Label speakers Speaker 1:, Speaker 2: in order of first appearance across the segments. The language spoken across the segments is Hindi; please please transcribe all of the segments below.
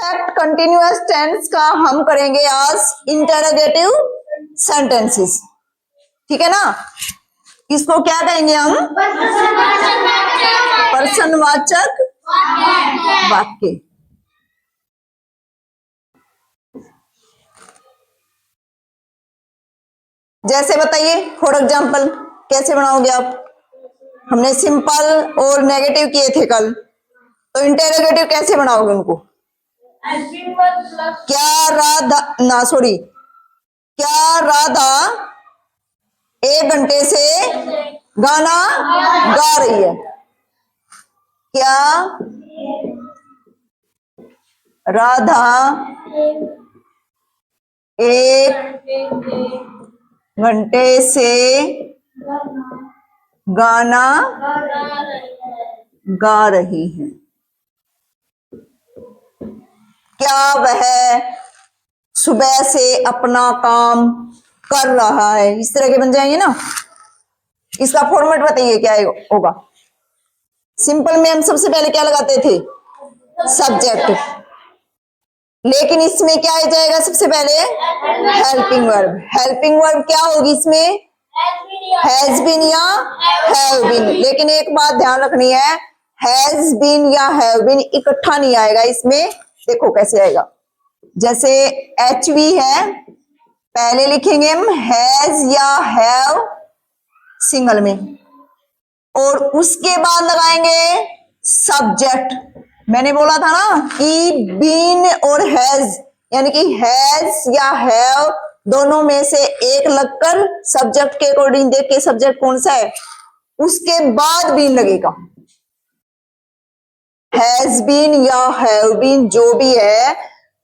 Speaker 1: परफेक्ट कंटिन्यूअस टेंस का हम करेंगे आज इंटरोगेटिव सेंटेंसेस। ठीक है ना। इसको क्या कहेंगे हम? प्रश्नवाचक वाक्य। जैसे बताइए फॉर एग्जाम्पल कैसे बनाओगे आप? हमने सिंपल और नेगेटिव किए थे कल, तो इंटरोगेटिव कैसे बनाओगे उनको? क्या राधा 1 घंटे से गाना गा रही है? क्या राधा 1 घंटे से गाना गा रही है? क्या वह सुबह से अपना काम कर रहा है? इस तरह के बन जाएंगे ना। इसका फॉर्मेट बताइए क्या होगा? सिंपल में हम सबसे पहले क्या लगाते थे? सब्जेक्ट। लेकिन इसमें क्या आ जाएगा सबसे पहले? Helping verb. हेल्पिंग वर्ब क्या होगी इसमें? हैज बीन या हैव बीन। लेकिन एक बात ध्यान रखनी है, हैज बीन या हैव बीन इकट्ठा नहीं आएगा इसमें। देखो कैसे आएगा। जैसे HV है, पहले लिखेंगे हम हैज या हैव सिंगल में, और उसके बाद लगाएंगे सब्जेक्ट। मैंने बोला था ना कि बीन और हैज, यानी कि हैज या हैव दोनों में से एक लगकर सब्जेक्ट के अकॉर्डिंग देख के सब्जेक्ट कौन सा है उसके बाद बीन लगेगा। हैज बीन या हैव बीन जो भी है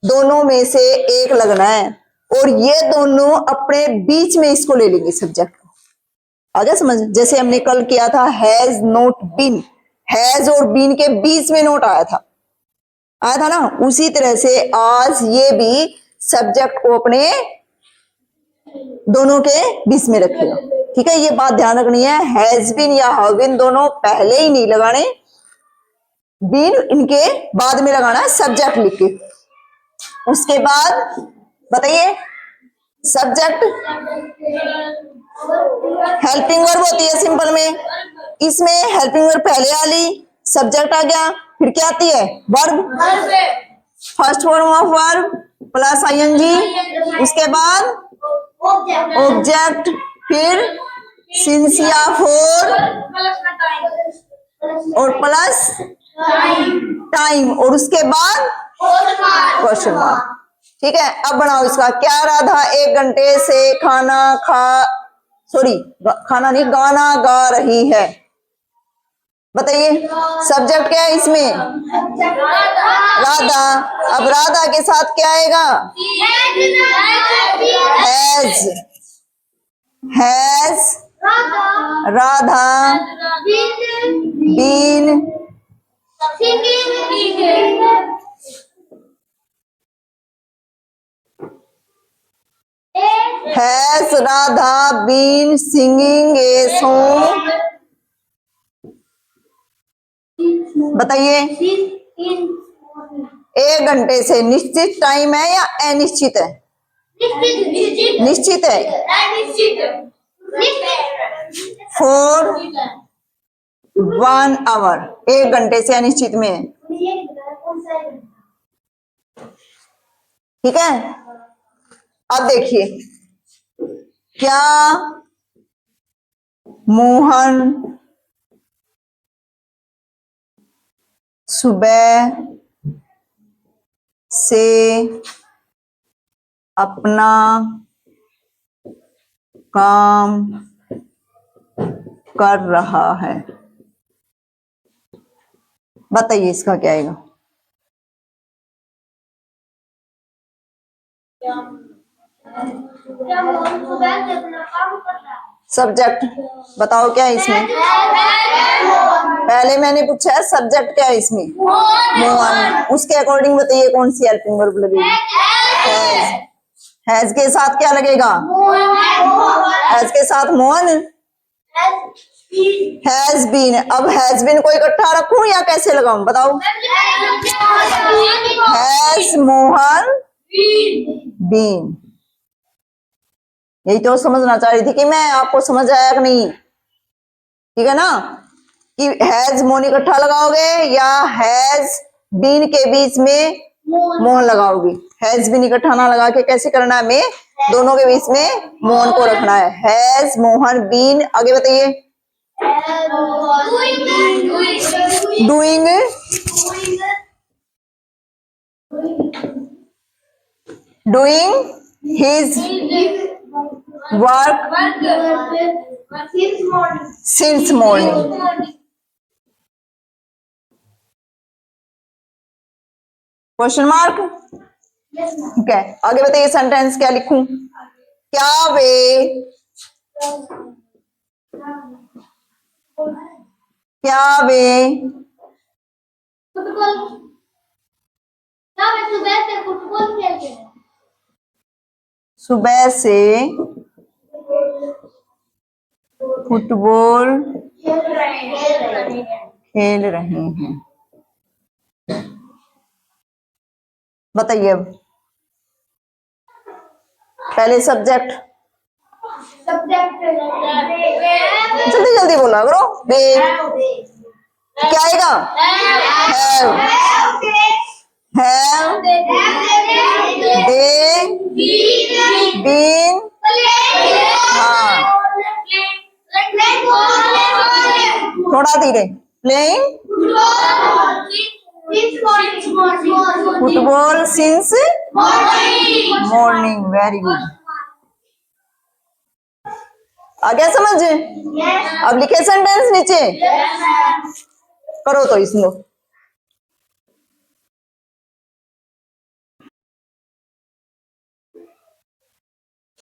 Speaker 1: दोनों में से एक लगना है, और ये दोनों अपने बीच में इसको ले लेंगे सब्जेक्ट को। आ गया समझ? जैसे हमने कल किया था हैज नोट बीन, हैज और बीन के बीच में नोट आया था ना। उसी तरह से आज ये भी सब्जेक्ट को अपने दोनों के बीच में रखेगा। ठीक है, ये बात ध्यान रखनी है। हैज बीन या हैव बीन दोनों पहले ही नहीं लगाने, बीन इनके बाद में लगाना है सब्जेक्ट लिख के। उसके बाद बताइए सब्जेक्ट हेल्पिंग वर्ब होती है सिंपल में। इसमें हेल्पिंग वर्ब पहले आ ली, सब्जेक्ट आ गया, फिर क्या आती है? Verb. First form of verb plus ING, उसके बाद ऑब्जेक्ट, फिर सिंस या फॉर और प्लस टाइम, और उसके बाद क्वेश्चन मार्क। ठीक है, अब बनाओ इसका। क्या राधा 1 घंटे से खाना नहीं गाना गा रही है? बताइए सब्जेक्ट क्या है इसमें? राधा। अब राधा के साथ क्या आएगा? Has Radha been has Radha been singing a song? बताइए 1 घंटे से निश्चित टाइम है या अनिश्चित है? निश्चित है। फॉर 1 आवर, 1 घंटे से अनिश्चित में है। ठीक है, अब देखिए क्या मोहन सुबह से अपना काम कर रहा है? बताइए इसका क्या आएगा? सब्जेक्ट बताओ क्या है इसमें? पहले मैंने पूछा है सब्जेक्ट क्या है इसमें? मोहन। उसके अकॉर्डिंग बताइए कौन सी हेल्पिंग वर्ब लगेगी? हैज के साथ क्या लगेगा? हैज के साथ मोहन। Has been. अब हैज बीन को इकट्ठा रखूं या कैसे लगाऊं बताओ? Has been. यही तो समझना चाह रही थी कि मैं, आपको समझ आया कि नहीं? ठीक है ना, कि हैज मोन इकट्ठा लगाओगे या हैज बीन के बीच में मोहन लगाओगी। हैज बीन इकट्ठा ना लगा के कैसे करना है, हमें दोनों के बीच में मोहन को रखना है। हैज मोहन बीन, आगे बताइए। Doing his work since morning. Question mark. ठीक है, आगे बताइए सेंटेंस क्या लिखूं? क्या वे
Speaker 2: फुटबॉल
Speaker 1: सुबह से फुटबॉल खेल रहे हैं। बताइए अब, पहले सब्जेक्ट जल्दी जल्दी बोला करो। वे क्या आएगा? हैव दे बीन, हाँ थोड़ा धीरे, playing football since morning. Very good, आ गया समझ? अब लिखे सेंटेंस नीचे, करो तो इसको।